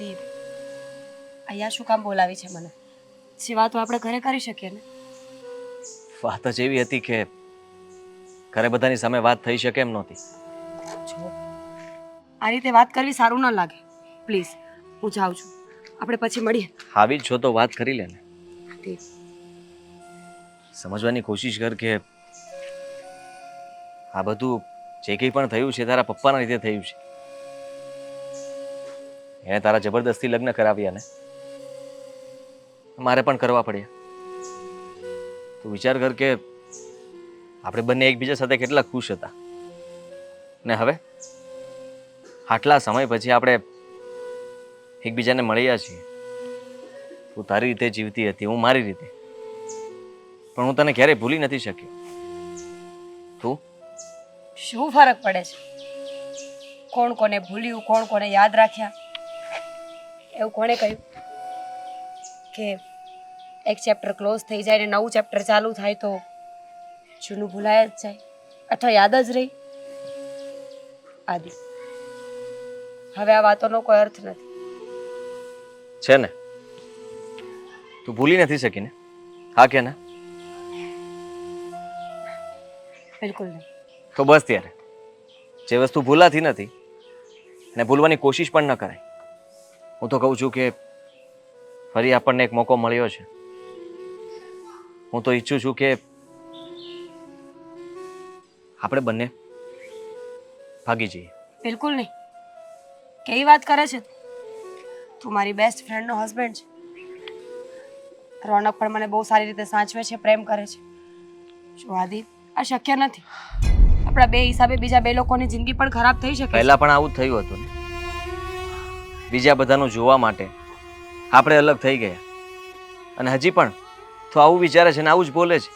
આદિ, અહીંયા શું કામ બોલાવી છે મને? જે વાતો આપણે ઘરે કરી શકીએ ને. વાત જ એવી હતી કે ઘરે બધાની સામે વાત થઈ શકે એમ નહોતી. જો આ રીતે વાત કરવી સારું ન લાગે. પ્લીઝ, હું જાઉં છું. આપણે પછી મળીએ. આવી જ છો તો વાત કરી લે ને. આદિ, સમજવાની કોશિશ કર કે આ બધું જે કંઈ પણ થયું છે તારા પપ્પાના લીધે થયું છે. એણે તારા જબરદસ્તી લગ્ન કરાવ્યા ને મારે પણ કરવા પડ્યા. તું વિચાર કર કે આપણે બંને એકબીજા સાથે કેટલા ખુશ હતા ને હવે આટલા સમય પછી આપણે એકબીજાને મળ્યા છીએ. તું તારી રીતે જીવતી હતી, હું મારી રીતે, પણ હું તને ક્યારેય ભૂલી નથી શક્યો. તું શું ફરક પડે છે? કોણ કોને ભૂલ્યું, કોણ કોને યાદ રાખ્યા? એવું કોણે કહ્યું કે એક ચેપ્ટર ક્લોઝ થઈ જાય ને નવું ચેપ્ટર ચાલુ થાય તો જૂનું ભૂલાય જ જાય અથવા યાદ જ રહી? આદિ, હવે આ વાતોનો કોઈ અર્થ નથી. છે ને? તું ભૂલી નથી શકી ને? હા કે ના? બિલકુલ નહીં. તો બસ ત્યારે જે વસ્તુ ભૂલાતી નથી એને ભૂલવાની કોશિશ પણ ન કરાય. હું તો કહું છું કે ફરી આપણને એક મોકો મળ્યો છે. હું તો ઈચ્છું છું કે આપણે બંને ભાગી જઈએ. બિલકુલ નહીં. કેવી વાત કરે છે તું? તું મારી બેસ્ટ ફ્રેન્ડનો હસબન્ડ છે. રોનક પણ મને બહુ સારી રીતે સાચવે છે, પ્રેમ કરે છે. જો આદિ, આ શક્ય નથી. આપણા બે હિસાબે બીજા બે લોકોની જિંદગી પણ ખરાબ થઈ શકે છે. પહેલા પણ આવું જ થયું હતું ને. બીજા બધાનું જોવા માટે આપણે અલગ થઈ ગયા અને હજી પણ તો આવું વિચારે છે ને આવું જ બોલે છે.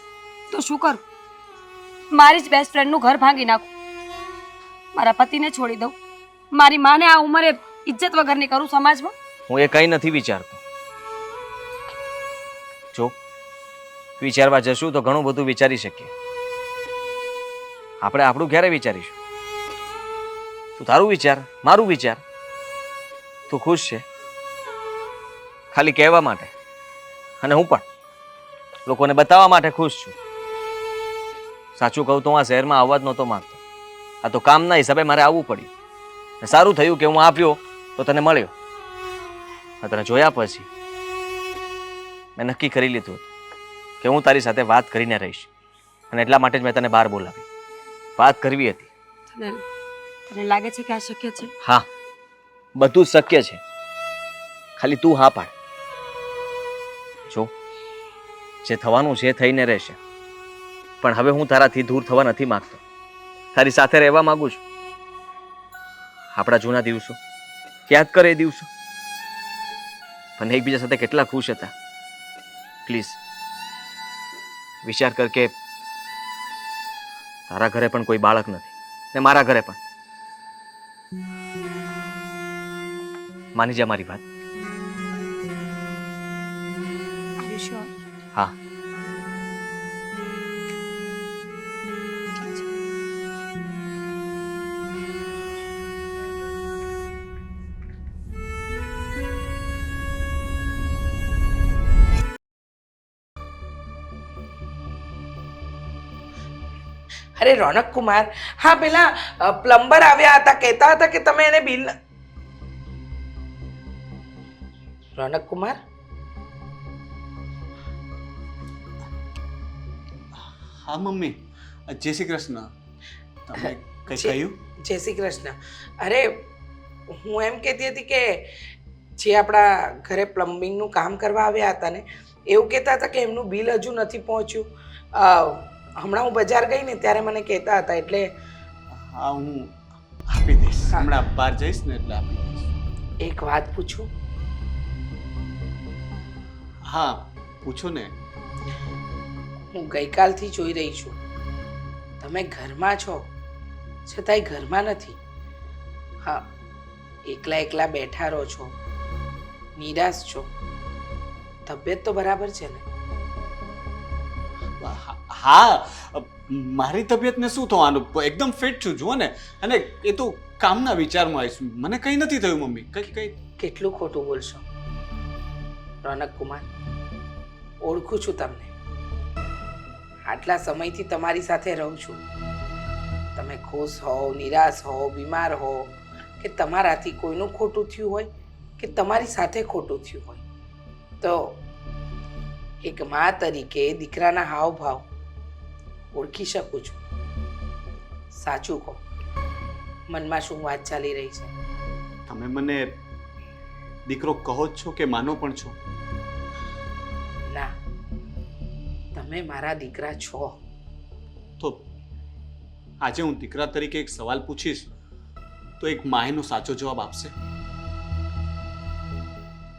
તો શું કરું? મારી જ બેસ્ટ ફ્રેન્ડનું ઘર ભાંગી નાખું, મારા પતિને છોડી દઉં, મારી માને આ ઉંમરે ઇજ્જત વગરની કરું સમાજમાં? હું એ કંઈ નથી વિચારતો. જો વિચારવા જશું તો ઘણું બધું વિચારી શકીએ. આપણે આપણું ક્યારે વિચારીશું? તું તારું વિચાર, મારું વિચાર. તું ખુશ છે ખાલી કહેવા માટે, અને હું પણ લોકોને બતાવવા માટે ખુશ છું. સાચું કહું તો આ શહેરમાં આવવા જ નહોતો માંગતો. આ તો કામના હિસાબે મારે આવવું પડ્યું. સારું થયું કે હું આવ્યો તો તને મળ્યો. તને જોયા પછી મેં નક્કી કરી લીધું હતું કે હું તારી સાથે વાત કરીને રહીશ, અને એટલા માટે જ મેં તને બહાર બોલાવી. વાત કરવી હતી. તને લાગે છે કે આ શક્ય છે? હા, બધું જ શક્ય છે. ખાલી તું હા પાડ. જો જે થવાનું છે એ થઈને રહેશે, પણ હવે હું તારાથી દૂર થવા નથી માંગતો. તારી સાથે રહેવા માંગુ છું. આપણા જૂના દિવસો યાદ કર. એ દિવસો પણ એકબીજા સાથે કેટલા ખુશ હતા. પ્લીઝ વિચાર કર કે તારા ઘરે પણ કોઈ બાળક નથી ને મારા ઘરે પણ. માની જા મારી વાત. હા. અરે રોનક કુમાર, હા પેલા પ્લમ્બર આવ્યા હતા, કહેતા હતા કે તમે એને બિલ. રોનક કુમાર, હા મમ્મી, જય શ્રી કૃષ્ણ. તમે કઈ કહ્યું? જય શ્રી કૃષ્ણ. અરે હું એમ કહેતી હતી કે જે આપણા ઘરે પ્લમ્બિંગનું કામ કરવા આવ્યા હતા ને, એવું કહેતા હતા કે એમનું બિલ હજુ નથી પહોંચ્યું. હમણાં હું બજાર ગઈ ને ત્યારે મને કહેતા હતા, એટલે હા હું આપી દઈશ. હમણાં બહાર જઈશ ને એટલે આપી દઈશ. એક વાત પૂછું? હા પૂછો ને. હું ગઈકાલથી જોઈ રહી છું, તમે ઘરમાં છો છતાંય ઘરમાં નથી. હા, એકલા એકલા બેઠા રહો છો, નિરાશ છો. તબિયત તો બરાબર છે ને? હા મારી તબિયતને શું થવાનું, એકદમ ફિટ છું જુઓ ને. અને એ તો કામના વિચારમાં આવીશ. મને કંઈ નથી થયું મમ્મી. કંઈ કેટલું ખોટું બોલશો રોનક કુમાર, ઓળખું છું તમને. આટલા સમયથી તમારી સાથે રહું છું. તમે ખુશ હો, નિરાશ હો, બીમાર હો, કે તમારાથી કોઈનું ખોટું થયું હોય કે તમારી સાથે ખોટું થયું હોય, તો એક મા તરીકે દીકરાના હાવભાવ ઓળખી શકું છું. સાચું કહો, મનમાં શું વાત ચાલી રહી છે? તમે મને દીકરો કહો જ છો કે માનો પણ છો? ના, તમે મારા દીકરા છો. તો આજે હું દીકરા તરીકે એક સવાલ પૂછીશ તો એક મા એનો સાચો જવાબ આપશે?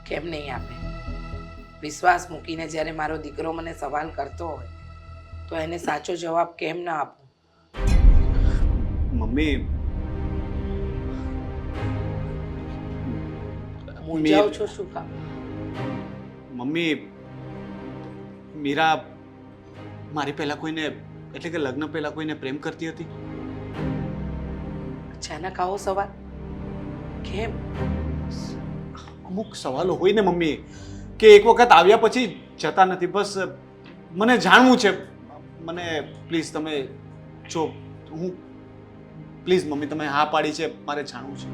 કેમ નહીં આપે? વિશ્વાસ મૂકીને જ્યારે મારો દીકરો મને સવાલ કરતો હોય તો એને સાચો જવાબ કેમ ના આપું? મમ્મી, મૂંઝાવ છો શું કામ? મમ્મી, મીરા મારી પહેલા કોઈને, એટલે કે લગ્ન પહેલા કોઈને પ્રેમ કરતી હતી? અચાનક આવો સવાલ કેમ? અમુક સવાલો હોય ને મમ્મી, કે એક વખત આવ્યા પછી જતા નથી. બસ મને જાણવું છે. મને પ્લીઝ તમે જો હું પ્લીઝ મમ્મી, તમે હા પાડી છે, મારે જાણવું છે.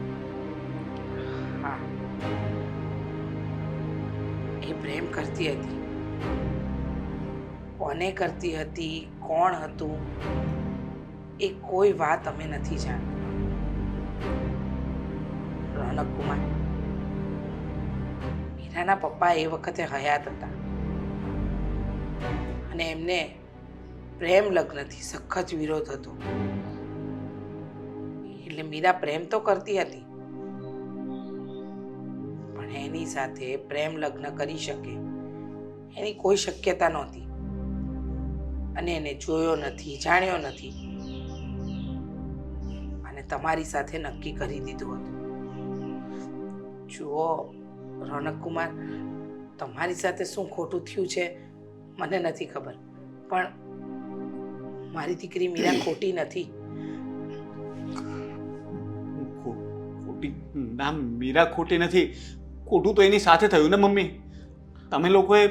હા, એ પ્રેમ કરતી હતી. કોને કરતી હતી, કોણ હતું, એ કોઈ વાત અમે નથી જાણતા. રોનક કુમાર, મીરાના પપ્પા એ વખતે હયાત હતા અને એમને પ્રેમ લગ્નથી સખત વિરોધ હતો. એટલે મીરા પ્રેમ તો કરતી હતી, પણ એની સાથે પ્રેમ લગ્ન કરી શકે એની કોઈ શક્યતા નહોતી. અને એને જોયો નથી, જાણ્યો નથી, અને તમારી સાથે નક્કી કરી દીધું હતું. જુઓ રોનક કુમાર, તમારી સાથે શું ખોટું થયું છે મને નથી ખબર, પણ મારી દીકરી મીરા ખોટી નથી. ખોટી ના, મીરા ખોટી નથી. ખોટું તો એની સાથે થયું ને મમ્મી. તમે લોકોએ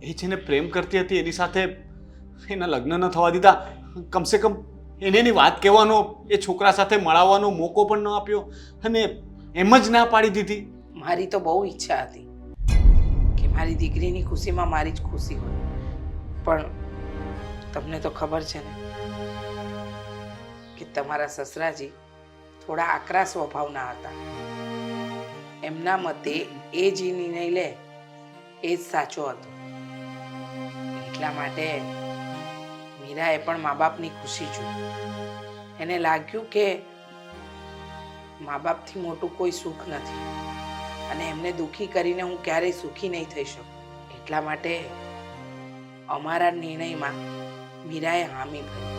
એ જેને પ્રેમ કરતી હતી એની સાથે એના લગ્ન ન થવા દીધા. કમસે કમ એને એની વાત કહેવાનો, એ છોકરા સાથે મળાવવાનો મોકો પણ ન આપ્યો અને એમ જ ના પાડી દીધી. મારી તો બહુ ઈચ્છા હતી કે મારી દીકરીની ખુશીમાં મારી જ ખુશી હોય, પણ તમને તો ખબર છે ને કે તમારા સસરાજી થોડા આકરા સ્વભાવના હતા. એમના મતે એ જે નિર્ણય લે એ જ સાચો હતો. એટલા માટે મીરાએ પણ મા બાપની ખુશી જોઈ. એને લાગ્યું કે મા બાપથી મોટું કોઈ સુખ નથી અને એમને દુઃખી કરીને હું ક્યારેય સુખી નહીં થઈ શકું. એટલા માટે અમારા નિર્ણયમાં મીરાએ હામી ભરી.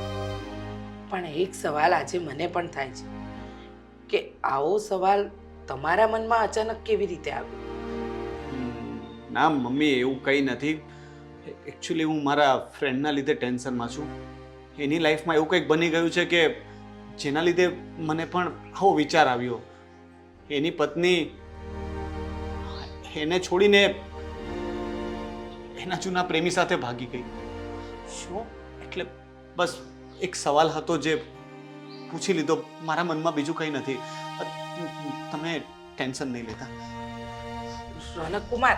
પણ એક સવાલ આજે મને પણ થાય છે કે આવો સવાલ તમારા મનમાં અચાનક કેવી રીતે આવ્યો? ના મમ્મી, એવું કંઈ નથી. એકચ્યુઅલી હું મારા ફ્રેન્ડના લીધે ટેન્શનમાં છું. એની લાઈફમાં એવું કંઈક બની ગયું છે કે જેના લીધે મને પણ આવો વિચાર આવ્યો. એની પત્ની એને છોડીને એના જૂના પ્રેમી સાથે ભાગી ગઈ. શું? એટલે બસ એક સવાલ હતો જે પૂછી લીધો. મારા મનમાં બીજું કંઈ નથી. તમે ટેન્શન નહીં લેતા. રોનક કુમાર,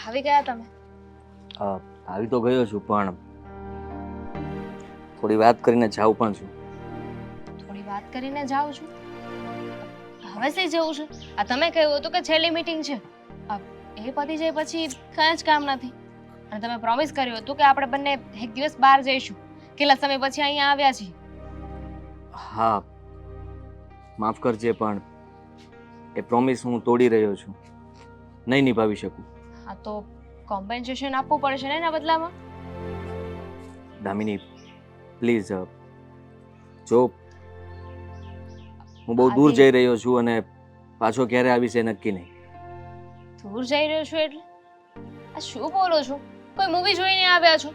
આવી ગયા તમે? આવી તો ગયો છું, પણ થોડી વાત કરીને જાઉં પણ છું. થોડી વાત કરીને જાઉં છું? હવે શી જવું છે? આ તમે કહ્યું હતું કે છેલ્લી મીટિંગ છે. એ પતી જાય પછી કંઈ જ કામ નથી. અને તમે પ્રોમિસ કર્યું હતું કે આપણે બંને એક દિવસ બહાર જઈશું. કેટલા સમય પછી અહીંયા આવ્યા છીએ. હા, માફ કરજે, પણ એ પ્રોમિસ હું તોડી રહ્યો છું. નહીં નિભાવી શકું. હા, તો કોમ્પન્સેશન આપવું પડશે ને એના બદલામાં? દામિની, પ્લીઝ, જો હું બહુ દૂર આદિ- જઈ રહ્યો છું અને પાછો ક્યારે આવીશ એ નક્કી નહીં. દૂર જઈ રહ્યો છું એટલે આ શું બોલો છો? કોઈ મૂવી જોઈને આવ્યા છો?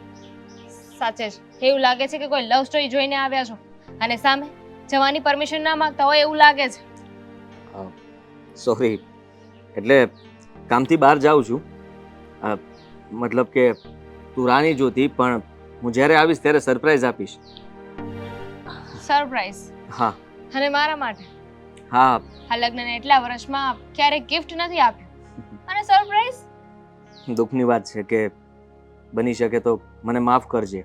સાચે જ એવું લાગે છે કે કોઈ લવ સ્ટોરી જોઈને આવ્યા છો અને સામે જવાની પરમિશન ના માંગતા હોય એવું લાગે છે. સોરી, એટલે કામથી બહાર જાઉં છું. મતલબ કે તું રાની જોતી, પણ હું જ્યારે આવીશ ત્યારે સરપ્રાઈઝ આપીશ. સરપ્રાઈઝ? હા અને મારા માટે હા. આ લગ્નના એટલા વર્ષમાં ક્યારેય ગિફ્ટ નથી આપ્યું અને સરપ્રાઈઝ? દુઃખની વાત છે કે બની શકે તો મને માફ કરજે.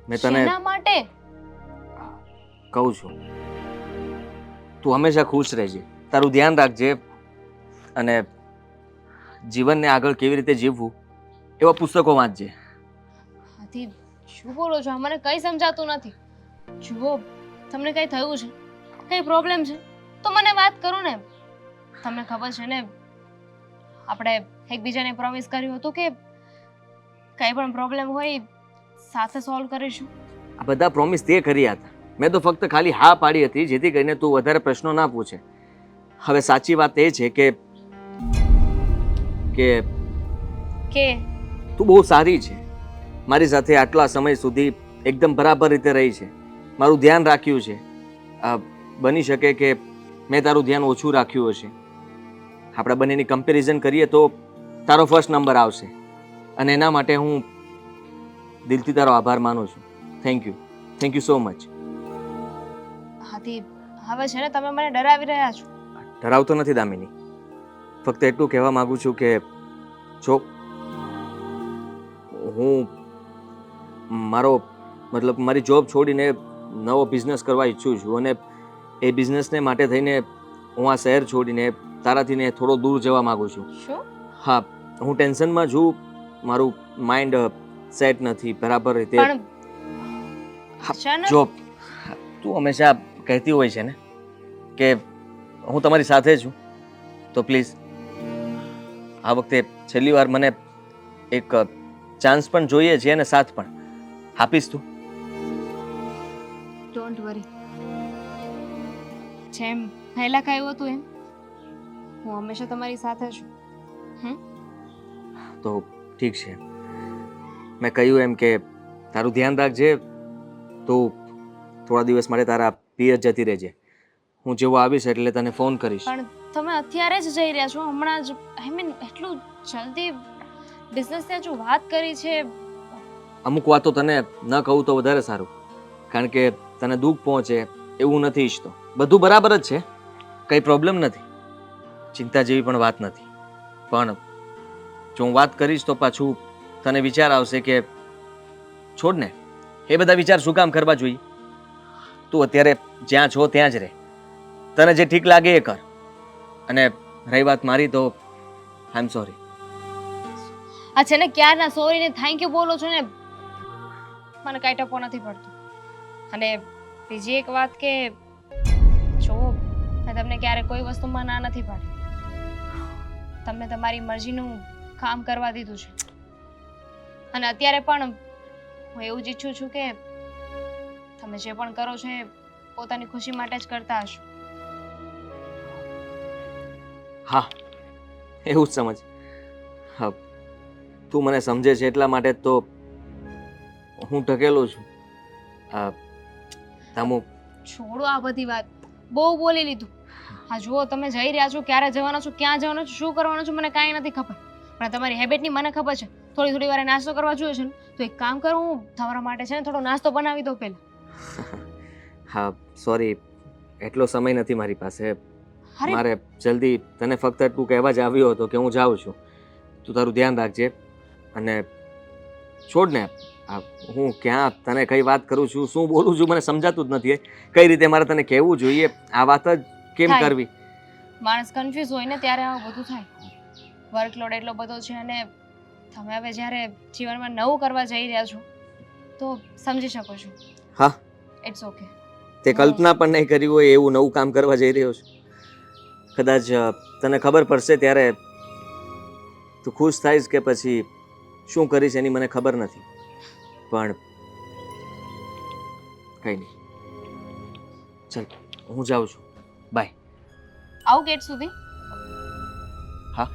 મેં તને શેના માટે? કહું છું, તું હંમેશા ખુશ રહેજે, તારું ધ્યાન રાખજે અને જીવનને આગળ કેવી રીતે જીવવું એવા પુસ્તકો વાંચજે. આથી શું બોલો છો? મને કંઈ સમજાતું નથી. જુઓ, તમને કંઈ થયું છે, કંઈ પ્રોબ્લેમ છે તો મને વાત કરો ને. તમને ખબર છે ને આપણે એકબીજાને પ્રોમિસ કર્યું હતું કે કંઈ પણ પ્રોબ્લેમ હોય સાથે સોલ્વ કરીશું. આ બધા પ્રોમિસ તે કર્યા હતા. મેં તો ફક્ત ખાલી હા પાડી હતી જેથી કરીને તું વધારે પ્રશ્નો ના પૂછે. હવે સાચી વાત એ છે કે કે કે તું બહુ સારી છે. મારી સાથે આટલા સમય સુધી એકદમ બરાબર રીતે રહી છે, મારું ધ્યાન રાખ્યું છે. બની શકે કે મેં તારું ધ્યાન ઓછું રાખ્યું હશે. આપણે બંનેની કમ્પેરિઝન કરીએ તો તારો ફર્સ્ટ નંબર આવશે અને એના માટે હું દિલથી તારો આભાર માનું છું. Thank you so much. આથી હવે છે ને તમે મને ડરાવી રહ્યા છો. ડરાવતો નથી દામિની, ફક્ત એટલું કહેવા માંગુ છું કે જો હું મારી જોબ છોડીને નવો બિઝનેસ કરવા ઈચ્છું છું અને એ બિઝનેસને માટે થઈને હું આ શહેર છોડીને તારાથીને થોડો દૂર જવા માંગુ છું. શું? હા, હું ટેન્શનમાં છું, મારું માઇન્ડ સેટ નથી બરાબર રીતે. પણ અચાનક? જો તું હંમેશા કહેતી હોય છે ને કે હું તમારી સાથે છું, તો પ્લીઝ આ વખતે છેલ્લી વાર મને એક ચાન્સ પણ જોઈએ છે અને સાથ પણ આપીશ તું? Don't worry. જેમ પહેલા કહ્યું હતું એમ હું હંમેશા તમારી સાથે છું. તો ઠીક છે. મેં કહ્યું એમ કે તારું ધ્યાન રાખજે. તું થોડા દિવસ માટે તારા પિયર જતી રહેજે. હું જેવો આવીશ એટલે તને ફોન કરીશ. પણ તમે અત્યારે જ જઈ રહ્યા છો, હમણાં જ. આઈ મીન એટલું જલ્દી બિઝનેસની હજુ વાત કરી છે. અમુક વાતો તને ન કહું તો વધારે સારું, કારણ કે તને દુઃખ પહોંચે એવું નથી ઈચ્છતો. બધું બરાબર જ છે, કંઈ પ્રોબ્લેમ નથી, ચિંતા જેવી પણ વાત નથી. પણ જો હું વાત કરીશ તો પાછું તને વિચાર આવશે કે છોડ ને, એ બધા વિચાર શું કામ કરવા જોઈએ? તું અત્યારે જ્યાં છો ત્યાં જ રહે, તને જે ઠીક લાગે એ કર. અને રહી વાત મારી તો આઈ એમ સોરી. આ છે ને ક્યારના સોરી ને થેન્ક યુ બોલો છો ને, મને કાંઈ ટપો નથી પડતો. અને બીજી એક વાત કે જો મેં તમને ક્યારે કોઈ વસ્તુમાં ના નથી પાડી. તમને તમારી મરજીનું કામ કરવા દીધું છે અને અત્યારે પણ હું એવું જ ઈચ્છું છું કે તમે જે પણ કરો છો એ પોતાની ખુશી માટે જ કરતા હશો. હા, એવું જ સમજ. હા, તું મને સમજે છે એટલા માટે જ તો હું ટકેલો છું. તામુ, છોડો આ બધી વાત, બહુ બોલી લીધું. હા જુઓ, તમે જઈ રહ્યા છો, ક્યારે જવાના છો, ક્યાં જવાના છો, શું કરવાનું છે મને કાંઈ નથી ખબર. પણ તમારી હેબિટની મને ખબર છે. થોડી વારે નાસ્તો કરવા જોઈએ છે ને, તો એક કામ કરું, હું તમારા માટે છે ને થોડો નાસ્તો બનાવી દઉં પહેલા. હા સોરી, એટલો સમય નથી મારી પાસે. અરે મારે જલ્દી તને ફક્ત એટલું કહેવા જ આવ્યો હતો કે હું જાઉં છું. તું તારું ધ્યાન રાખજે અને છોડ ને. હું ક્યાં તને કઈ વાત કરું છું, શું બોલું છું, મને સમજાતું જ નથી. કઈ રીતે મારે તને કહેવું જોઈએ, આ વાત જ કેમ થાય. કરવી? માણસ કન્ફ્યુઝ હોય ને ત્યારે આવું બધું થાય. વર્કલોડ એટલો બધો છે અને તમે હવે જ્યારે જીવનમાં નવું કરવા જઈ રહ્યા છો તો સમજી શકો છો. હા, ઇટ્સ ઓકે. તે કલ્પના પણ નહીં કરી હોય એવું નવું કામ કરવા જઈ રહ્યો છું. કદાચ તને ખબર પડશે ત્યારે તું ખુશ થઈશ કે પછી શું કરીશ એની મને ખબર નથી. પણ કઈ નહીં, ચાલ હું જાઉં છું. બાય. આવું ગેટ સુધી? હા